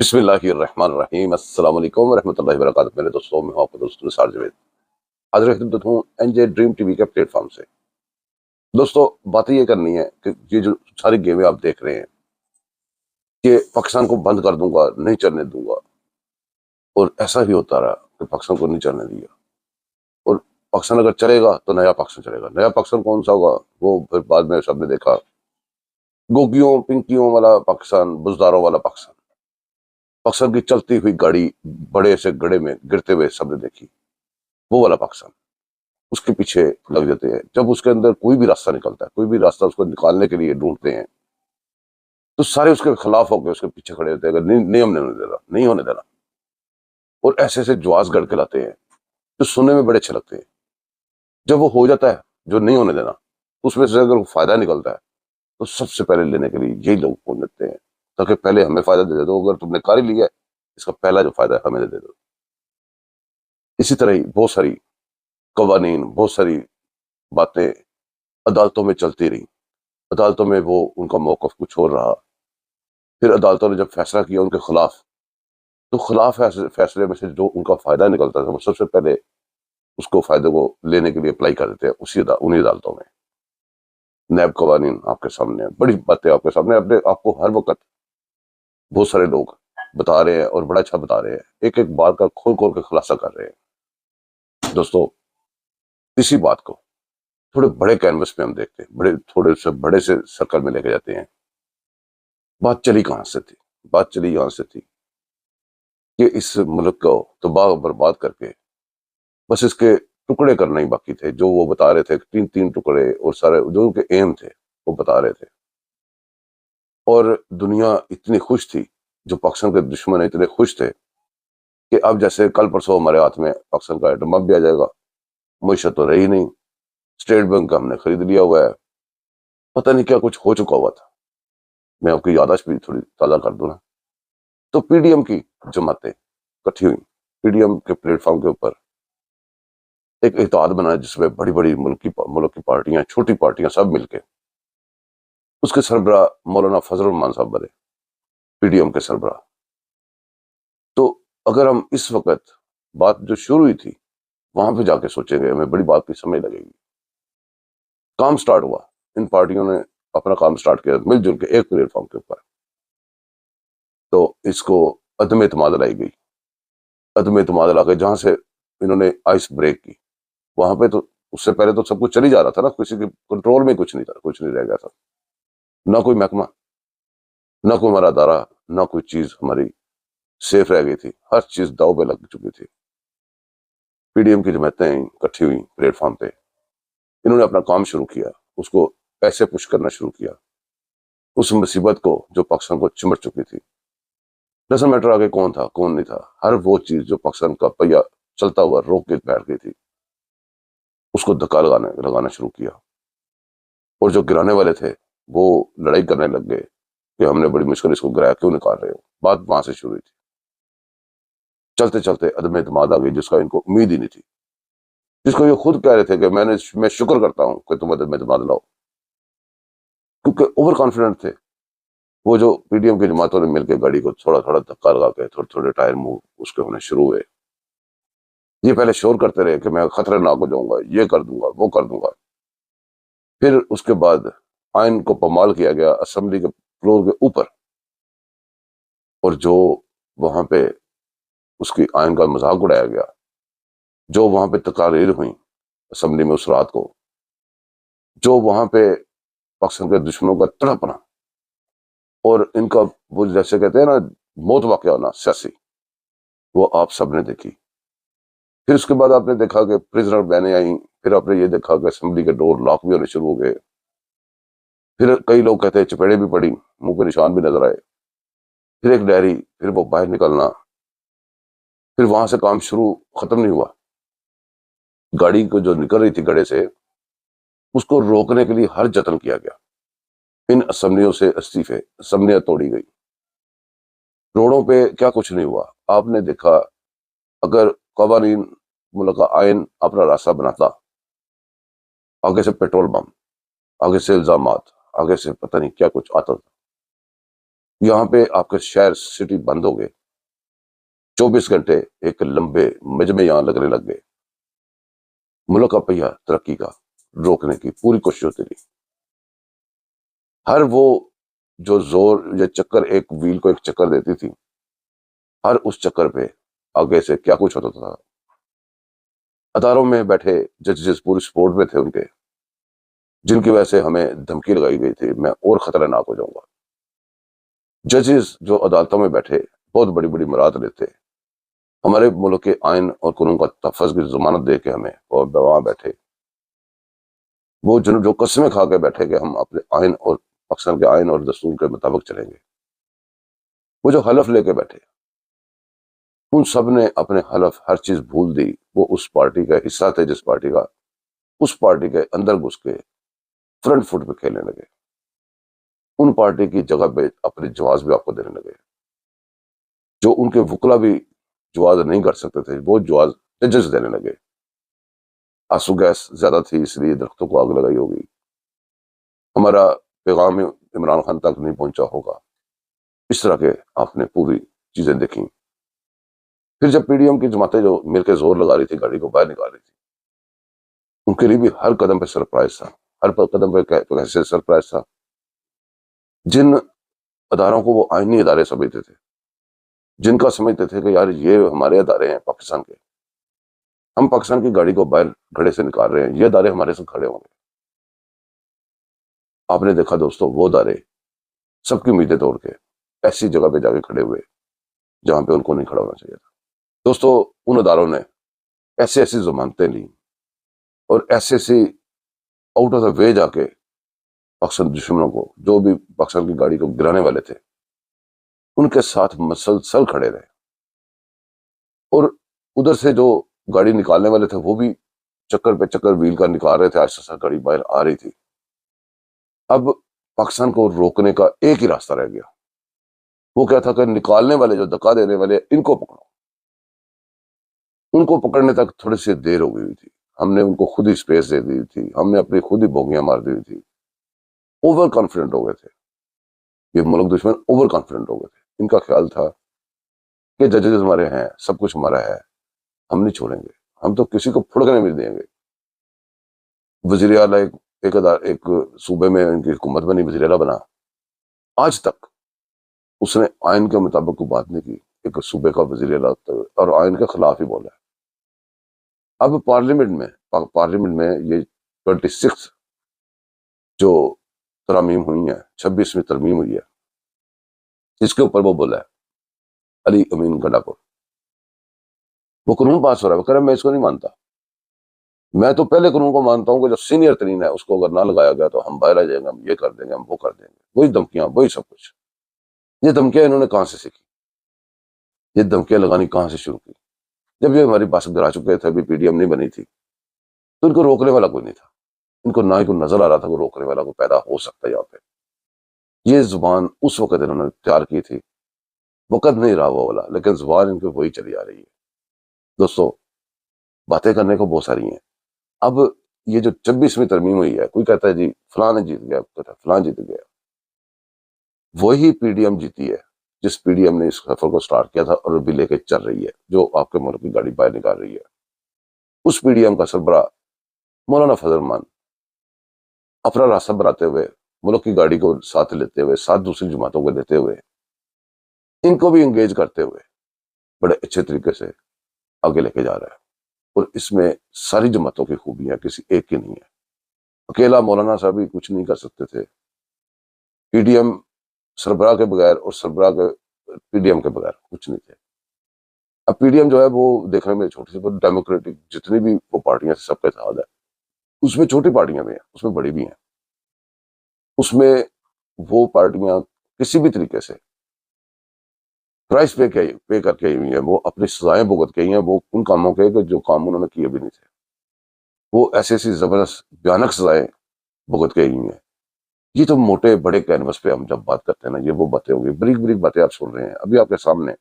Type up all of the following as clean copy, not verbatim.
بسم اللہ الرحمن الرحیم۔ السلام علیکم ورحمۃ اللہ وبرکاتہ۔ میرے دوستوں، میں ہوں آپ کا دوست نثار جاوید، حاضر خدمت ہوں این جے ڈریم ٹی وی کے پلیٹ فارم سے۔ دوستو، باتیں یہ کرنی ہے کہ یہ جو ساری گیمیں آپ دیکھ رہے ہیں کہ پاکستان کو بند کر دوں گا، نہیں چلنے دوں گا، اور ایسا ہی ہوتا رہا کہ پاکستان کو نہیں چلنے دیا۔ اور پاکستان اگر چلے گا تو نیا پاکستان چلے گا۔ نیا پاکستان کون سا ہوگا؟ وہ پھر بعد میں سب نے دیکھا، گوگیوں پنکیوں والا پاکستان، بزداروں والا پاکستان، پاکستان کی چلتی ہوئی گاڑی بڑے سے گڑھے میں گرتے ہوئے سب نے دیکھی، وہ والا پاکستان۔ اس کے پیچھے لگ جاتے ہیں۔ جب اس کے اندر کوئی بھی راستہ نکلتا ہے، کوئی بھی راستہ اس کو نکالنے کے لیے ڈھونڈتے ہیں، تو سارے اس کے خلاف ہو کے اس کے پیچھے کھڑے ہوتے ہیں کہ نہیں ہم نے ہونے دینا، نہیں ہونے دینا۔ اور ایسے ایسے جواز گڑھ کے لاتے ہیں جو سننے میں بڑے اچھے لگتے ہیں۔ جب وہ ہو جاتا ہے جو نہیں ہونے دینا، اس میں سے اگر فائدہ نکلتا ہے تو سب سے پہلے لینے کے لیے یہی لوگ پہنچ جاتے ہیں، تاکہ پہلے ہمیں فائدہ دے دو، اگر تم نے کر ہی لیا ہے اس کا پہلا جو فائدہ ہے ہمیں دے دو۔ اسی طرح ہی بہت ساری قوانین، بہت ساری باتیں عدالتوں میں چلتی رہی۔ عدالتوں میں وہ ان کا موقف کچھ اور رہا۔ پھر عدالتوں نے جب فیصلہ کیا ان کے خلاف، تو خلاف فیصلے میں سے جو ان کا فائدہ نکلتا تھا وہ سب سے پہلے اس کو فائدے کو لینے کے لیے اپلائی کر دیتے ہیں انہی عدالتوں میں۔ نیب قوانین آپ کے سامنے ہیں، بڑی باتیں آپ کے سامنے، آپ کو ہر وقت بہت سارے لوگ بتا رہے ہیں اور بڑا اچھا بتا رہے ہیں، ایک ایک بات کا کھول کھول کے خلاصہ کر رہے ہیں۔ دوستو، اسی بات کو تھوڑے بڑے کینوس پہ ہم دیکھتے ہیں، تھوڑے سے بڑے سے سرکل میں لے کے جاتے ہیں۔ بات چلی کہاں سے تھی؟ بات چلی یہاں سے تھی کہ اس ملک کو تباہ و برباد کر کے بس اس کے ٹکڑے کرنا ہی باقی تھے، جو وہ بتا رہے تھے، تین تین ٹکڑے، اور سارے جو ان کے ایم تھے وہ بتا رہے تھے۔ اور دنیا اتنی خوش تھی، جو پاکستان کے دشمن اتنے خوش تھے کہ اب جیسے کل پرسوں ہمارے ہاتھ میں پاکستان کا ایٹم بم بھی آ جائے گا، معیشت تو رہی نہیں، اسٹیٹ بینک کا ہم نے خرید لیا ہوا ہے، پتہ نہیں کیا کچھ ہو چکا ہوا تھا۔ میں آپ کی یادداشت بھی تھوڑی تازہ کر دوں نا، تو پی ڈی ایم کی جماعتیں اکٹھی ہوئی، پی ڈی ایم کے پلیٹ فارم کے اوپر ایک اتحاد بنا جس میں بڑی بڑی ملک کی پارٹیاں، چھوٹی پارٹیاں سب مل کے، اس کے سربراہ مولانا فضل الرحمان صاحب بنے، پی ڈی ایم کے سربراہ۔ تو اگر ہم اس وقت بات جو شروع ہوئی تھی وہاں پہ جا کے سوچیں گے، ہمیں بڑی بات کی سمجھ لگے گی۔ کام سٹارٹ ہوا، ان پارٹیوں نے اپنا کام سٹارٹ کیا مل جل کے ایک پلیٹ فارم کے اوپر، تو اس کو عدم اعتماد لائی گئی۔ عدم اعتماد لا کے جہاں سے انہوں نے آئس بریک کی، وہاں پہ تو اس سے پہلے تو سب کچھ چل ہی جا رہا تھا نا، کسی کے کنٹرول میں کچھ نہیں تھا، کچھ نہیں رہ گیا تھا، نہ کوئی محکمہ، نہ کوئی ہمارا ادارہ، نہ کوئی چیز ہماری سیف رہ گئی تھی، ہر چیز داؤ پہ لگ چکی تھی۔ پی ڈی ایم کی جماعتیں اکٹھی ہوئی پلیٹ فارم پہ، انہوں نے اپنا کام شروع کیا، اس کو پیسے پش کرنا شروع کیا، اس مصیبت کو جو پاکستان کو چمٹ چکی تھی۔ ڈزنٹ میٹر آگے کون تھا کون نہیں تھا، ہر وہ چیز جو پاکستان کا پہیہ چلتا ہوا روک کے بیٹھ گئی تھی، اس کو دھکا لگانا شروع کیا۔ اور جو گرانے والے تھے وہ لڑائی کرنے لگ گئے کہ ہم نے بڑی مشکل اس کو گرایا، کیوں نکال رہے ہو؟ بات وہاں سے شروع ہوئی تھی۔ چلتے چلتے عدم اعتماد آ گئی جس کا ان کو امید ہی نہیں تھی، جس کو یہ خود کہہ رہے تھے کہ میں شکر کرتا ہوں کہ تم عدم اعتماد لاؤ، کیونکہ اوور کانفیڈنٹ تھے۔ وہ جو پی ڈی ایم کی جماعتوں نے مل کے گاڑی کو تھوڑا تھوڑا دھکا لگا کے تھوڑے تھوڑے ٹائر موو اس کے ہونے شروع ہوئے۔ یہ پہلے شور کرتے رہے کہ میں خطرناک ہو جاؤں گا، یہ کر دوں گا، وہ کر دوں گا۔ پھر اس کے بعد آئین کو پامال کیا گیا اسمبلی کے فلور کے اوپر، اور جو وہاں پہ اس کی آئین کا مذاق اڑایا گیا، جو وہاں پہ تقاریر ہوئیں اسمبلی میں اس رات کو، جو وہاں پہ پاکستان کے دشمنوں کا تڑپنا اور ان کا وہ جیسے کہتے ہیں نا موت واقع ہونا سیاسی، وہ آپ سب نے دیکھی۔ پھر اس کے بعد آپ نے دیکھا کہ پرزنر بینیں آئیں، پھر آپ نے یہ دیکھا کہ اسمبلی کے ڈور لاک بھی ہونے شروع ہو گئے، پھر کئی لوگ کہتے ہیں چپیڑیں بھی پڑی، منہ کے نشان بھی نظر آئے، پھر ایک ڈائری، پھر وہ باہر نکلنا، پھر وہاں سے کام شروع ختم نہیں ہوا۔ گاڑی کو جو نکل رہی تھی گڑھے سے، اس کو روکنے کے لیے ہر جتن کیا گیا۔ ان اسمبلیوں سے استعفے، اسمبلیاں توڑی گئی، روڈوں پہ کیا کچھ نہیں ہوا۔ آپ نے دیکھا اگر قوانین ملک کا آئین اپنا راستہ بناتا، آگے سے پیٹرول بم، آگے سے الزامات، آگے سے پتہ نہیں کیا کچھ آتا تھا، یہاں پہ آپ کے شہر سٹی بند ہو گئے، 24 گھنٹے ایک لمبے مجمع یہاں لگنے لگ گئے، ملک کا پہیہ ترقی کا روکنے کی پوری کوشش ہوتی رہی۔ ہر وہ جو زور یا چکر ایک ویل کو ایک چکر دیتی تھی، ہر اس چکر پہ آگے سے کیا کچھ ہوتا تھا۔ اداروں میں بیٹھے ججز پوری سپورٹ میں تھے ان کے، جن کی وجہ سے ہمیں دھمکی لگائی گئی تھی میں اور خطرناک ہو جاؤں گا۔ ججز جو عدالتوں میں بیٹھے بہت بڑی بڑی مراد لیتے، ہمارے ملک کے آئین اور قانون کا تحفظ کی ضمانت دے کے ہمیں، اور وہاں بیٹھے وہ جو قسمیں کھا کے بیٹھے کہ ہم اپنے آئین اور پاکستان کے آئین اور دستور کے مطابق چلیں گے، وہ جو حلف لے کے بیٹھے، ان سب نے اپنے حلف ہر چیز بھول دی۔ وہ اس پارٹی کا حصہ تھے جس پارٹی کا، اس پارٹی کے اندر گھس کے فرنٹ فٹ پہ کھیلنے لگے، ان پارٹی کی جگہ پہ اپنے جواز بھی آپ کو دینے لگے، جو ان کے وکلا بھی جواز نہیں کر سکتے تھے، وہ جواز ججز دینے لگے۔ آنسو گیس زیادہ تھی اس لیے درختوں کو آگ لگائی ہوگی، ہمارا پیغام عمران خان تک نہیں پہنچا ہوگا، اس طرح کے آپ نے پوری چیزیں دیکھی۔ پھر جب پی ڈی ایم کی جماعتیں جو مل کے زور لگا رہی تھی، گاڑی کو باہر نکال رہی تھی، ان کے لیے بھی ہر قدم پہ سرپرائز تھا، ہر قدم پہ کیسے سرپرائز تھا۔ جن اداروں کو وہ آئینی ادارے سمجھتے تھے، جن کا سمجھتے تھے کہ یار یہ ہمارے ادارے ہیں پاکستان کے، ہم پاکستان کی گاڑی کو باہر گھڑے سے نکال رہے ہیں، یہ ادارے ہمارے سے کھڑے ہوں گے۔ آپ نے دیکھا دوستو، وہ ادارے سب کی امیدیں توڑ کے ایسی جگہ پہ جا کے کھڑے ہوئے جہاں پہ ان کو نہیں کھڑا ہونا چاہیے تھا۔ دوستو، ان اداروں نے ایسی ایسی ضمانتیں لی اور ایسے ایسی آؤٹ آف دا وے جا کے پاکستان دشمنوں کو، جو بھی پاکستان کی گاڑی کو گرانے والے تھے، ان کے ساتھ مسلسل کھڑے رہے، اور ادھر سے جو گاڑی نکالنے والے تھے وہ بھی چکر پہ چکر ویل کا نکال رہے تھے، آہستہ آہستہ گاڑی باہر آ رہی تھی۔ اب پاکستان کو روکنے کا ایک ہی راستہ رہ گیا، وہ کیا تھا کہ نکالنے والے، جو دھکا دینے والے، ان کو پکڑو۔ ان کو پکڑنے تک تھوڑی سی دیر ہو گئی تھی، ہم نے ان کو خود ہی سپیس دے دی تھی، ہم نے اپنی خود ہی بوگیاں مار دی تھی، اوور کانفیڈنٹ ہو گئے تھے، یہ ملک دشمن اوور کانفیڈنٹ ہو گئے تھے۔ ان کا خیال تھا کہ ججز ہمارے ہیں، سب کچھ ہمارا ہے، ہم نہیں چھوڑیں گے، ہم تو کسی کو پھڑکنے نہیں دیں گے۔ وزیر اعلیٰ ایک صوبے میں ان کی حکومت بنی، وزیر اعلیٰ بنا، آج تک اس نے آئین کے مطابق کوئی بات نہیں کی، ایک صوبے کا وزیر اعلیٰ اور آئین کے خلاف ہی بولا ہے۔ اب پارلیمنٹ میں یہ 26 جو ترامیم ہوئی ہیں، 26ویں ترمیم ہوئی ہے، اس کے اوپر وہ بولا ہے علی امین گنڈا کو، وہ قانون پاس ہو رہا ہے، وہ کہہ رہا ہے میں اس کو نہیں مانتا، میں تو پہلے قانون کو مانتا ہوں کہ جو سینئر ترین ہے اس کو اگر نہ لگایا گیا تو ہم باہر آ جائیں گے، ہم یہ کر دیں گے، ہم وہ کر دیں گے، وہی دھمکیاں، وہی سب کچھ۔ یہ دھمکیاں انہوں نے کہاں سے سیکھی؟ یہ دھمکیاں لگانی کہاں سے شروع کی؟ جب یہ ہماری بات گرا چکے تھے، ابھی پی ڈی ایم نہیں بنی تھی، تو ان کو روکنے والا کوئی نہیں تھا، ان کو نہ ہی کوئی نظر آ رہا تھا کہ روکنے والا کوئی پیدا ہو سکتا ہے یہاں پہ۔ یہ زبان اس وقت انہوں نے تیار کی تھی، وقت نہیں رہا وہ والا، لیکن زبان ان کی وہی چلی آ رہی ہے۔ دوستو، باتیں کرنے کو بہت ساری ہیں۔ اب یہ جو 26ویں ترمیم ہوئی ہے، کوئی کہتا ہے جی فلاں نے جیت گیا، کہتا ہے فلاں جیت گیا، وہی پی ڈی ایم جیتی ہے جس پی ڈی ایم نے اس سفر کو سٹارٹ کیا تھا اور ابھی لے کے چل رہی ہے، جو آپ کے ملک کی گاڑی باہر نکال رہی ہے۔ اس پی ڈی ایم کا سربراہ مولانا فضل الرحمان اپنا راستہ بناتے ہوئے، ملک کی گاڑی کو ساتھ لیتے ہوئے، ساتھ دوسری جماعتوں کو لیتے ہوئے، ان کو بھی انگیج کرتے ہوئے بڑے اچھے طریقے سے آگے لے کے جا رہا ہے، اور اس میں ساری جماعتوں کی خوبیاں کسی ایک کی نہیں ہے۔ اکیلا مولانا صاحب ہی کچھ نہیں کر سکتے تھے، پی ڈی ایم سربراہ کے بغیر اور سربراہ کے پی ڈی ایم کے بغیر کچھ نہیں تھے۔ اب پی ڈی ایم جو ہے وہ دیکھنے میں چھوٹی سی، پر ڈیموکریٹک جتنی بھی وہ پارٹیاں سب کے اتحاد ہے، اس میں چھوٹی پارٹیاں بھی ہیں، اس میں بڑی بھی ہیں، اس میں وہ پارٹیاں کسی بھی طریقے سے پرائز پے کر کے آئی ہوئی ہیں، وہ اپنی سزائیں بھگت کے آئی ہیں، وہ ان کاموں کے کہ جو کام انہوں نے کیے بھی نہیں تھے، وہ ایسی ایسی زبردست بھیانک سزائیں بھگت کے آئی ہوئی ہیں۔ یہ تو موٹے بڑے کینوس پہ ہم جب بات کرتے ہیں نا، یہ وہ باتیں ہوں گی، بریک بریک باتیں آپ سن رہے ہیں ابھی آپ کے سامنے۔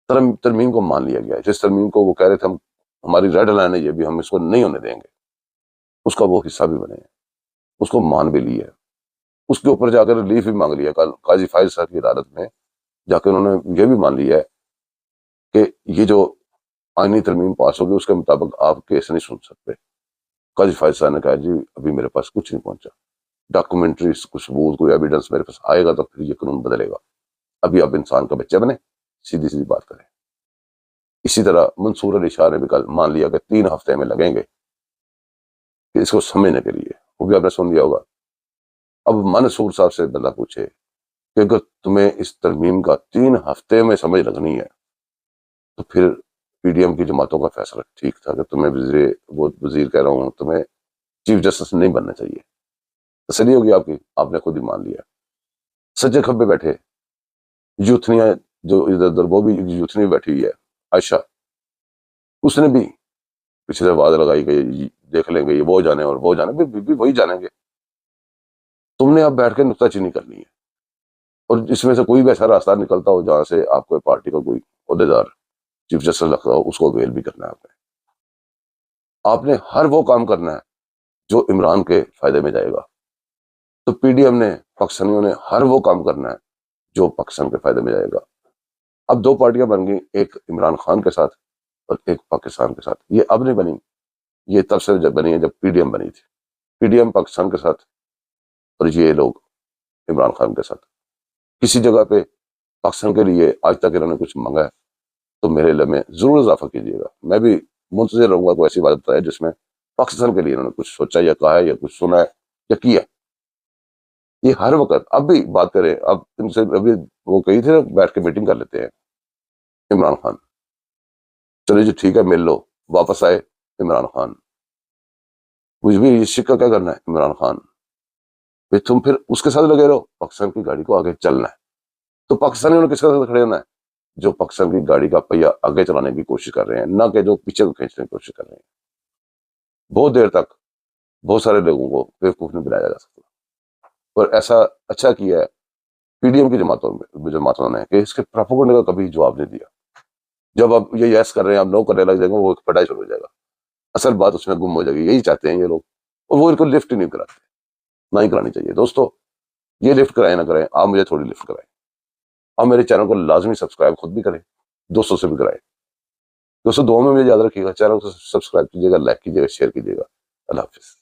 ترمیم کو مان لیا گیا ہے، جس ترمیم کو وہ کہہ رہے تھے ہم، ہماری ریڈ لائن ہے، یہ بھی ہم اس کو نہیں ہونے دیں گے، اس کا وہ حصہ بھی بنے ہیں، اس کو مان بھی لی ہے۔ اس کے اوپر جا کر ریلیف بھی مانگ لیا قاضی فائز صاحب کی عدالت میں جا کے انہوں نے یہ بھی مان لیا ہے کہ یہ جو آئینی ترمیم پاس ہوگی اس کے مطابق آپ کیس نہیں سن سکتے. قاضی فائز صاحب نے کہا جی ابھی میرے پاس کچھ نہیں پہنچا، ڈاکومنٹری کچھ ثبوت کوئی ایویڈنس میرے پاس آئے گا تو پھر یہ قانون بدلے گا، ابھی آپ انسان کا بچہ بنے، سیدھی بات کریں. اسی طرح منصور علی شاہ نے بھی کل مان لیا کہ 3 ہفتے میں لگیں گے کہ اس کو سمجھنے کے لیے، وہ بھی آپ نے سن لیا ہوگا. اب منصور صاحب سے بندہ پوچھے کہ اگر تمہیں اس ترمیم کا 3 ہفتے میں سمجھ لگنی ہے تو پھر پی ڈی ایم کی جماعتوں کا فیصلہ ٹھیک تھا کہ تمہیں وزیر کہہ رہا ہوں تمہیں چیف جسٹس نہیں بننا چاہیے. تسلی ہوگی آپ کی، آپ نے خود ہی مان لیا. سجے کھبے بیٹھے یوتھنیاں جو ادھر ادھر، وہ بھی یوتھنی بیٹھی ہوئی ہے عائشہ، اس نے بھی پچھلے آواز لگائی کہ دیکھ لیں گے یہ وہ جانے اور وہ جانے، بھی وہی جانیں گے. تم نے اب بیٹھ کے نکتہ چینی کرنی ہے، اور اس میں سے کوئی بھی ایسا راستہ نکلتا ہو جہاں سے آپ کو پارٹی کا کوئی عہدے دار چیف جسٹس لگتا ہو، اس کو اویل بھی کرنا ہے. آپ نے ہر وہ کام کرنا ہے جو عمران کے فائدے میں جائے گا. تو پی ڈی ایم نے، پاکستانیوں نے ہر وہ کام کرنا ہے جو پاکستان کے فائدے میں جائے گا. اب 2 پارٹیاں بن گئی، ایک عمران خان کے ساتھ اور ایک پاکستان کے ساتھ. یہ اب نہیں بنی، یہ تب سے جب بنی ہے جب پی ڈی ایم بنی تھی. پی ڈی ایم پاکستان کے ساتھ اور یہ لوگ عمران خان کے ساتھ. کسی جگہ پہ پاکستان کے لیے آج تک انہوں نے کچھ مانگا ہے تو میرے علم میں ضرور اضافہ کیجیے گا. میں بھی منتظر رہوں گا کوئی ایسی بات بتائے جس میں پاکستان کے لیے انہوں نے کچھ سوچا یا کہا ہے یا کچھ سنا ہے یا کیا. یہ ہر وقت اب بھی بات کریں. اب ان سے ابھی وہ کہی تھے بیٹھ کے میٹنگ کر لیتے ہیں عمران خان، چلے جی ٹھیک ہے مل لو. واپس آئے عمران خان، مجھ بھی یہ شکا کیا کرنا ہے عمران خان، تم پھر اس کے ساتھ لگے رہو. پاکستان کی گاڑی کو آگے چلنا ہے تو پاکستانیوں نے کس کے ساتھ کھڑے ہونا ہے؟ جو پاکستان کی گاڑی کا پہیہ آگے چلانے کی کوشش کر رہے ہیں، نہ کہ جو پیچھے کو کھینچنے کی کوشش کر رہے ہیں. بہت دیر تک بہت سارے لوگوں کو بیوقوف نہیں بنایا جا سکتا، اور ایسا اچھا کیا ہے پی ڈی ایم کی جماعتوں نے کہ اس کے پروپیگنڈے کا کبھی جواب نہیں دیا. جب آپ یہ یس کر رہے ہیں، آپ نو کرنے لگ جائیں گے، وہ پٹائی شروع ہو جائے گا، اصل بات اس میں گم ہو جائے گی. یہی چاہتے ہیں یہ لوگ، اور وہ ان کو لفٹ ہی نہیں کراتے، نہ ہی کرانی چاہیے. دوستو یہ لفٹ کرائیں نہ کرائیں، آپ مجھے تھوڑی لفٹ کرائیں. آپ میرے چینل کو لازمی سبسکرائب خود بھی کریں، دوستوں سے بھی کرائیں. دوستو دعاؤں میں مجھے یاد رکھیے گا، چینل کو سبسکرائب کیجیے گا، لائک کیجیے گا، شیئر کیجیے گا. اللہ حافظ.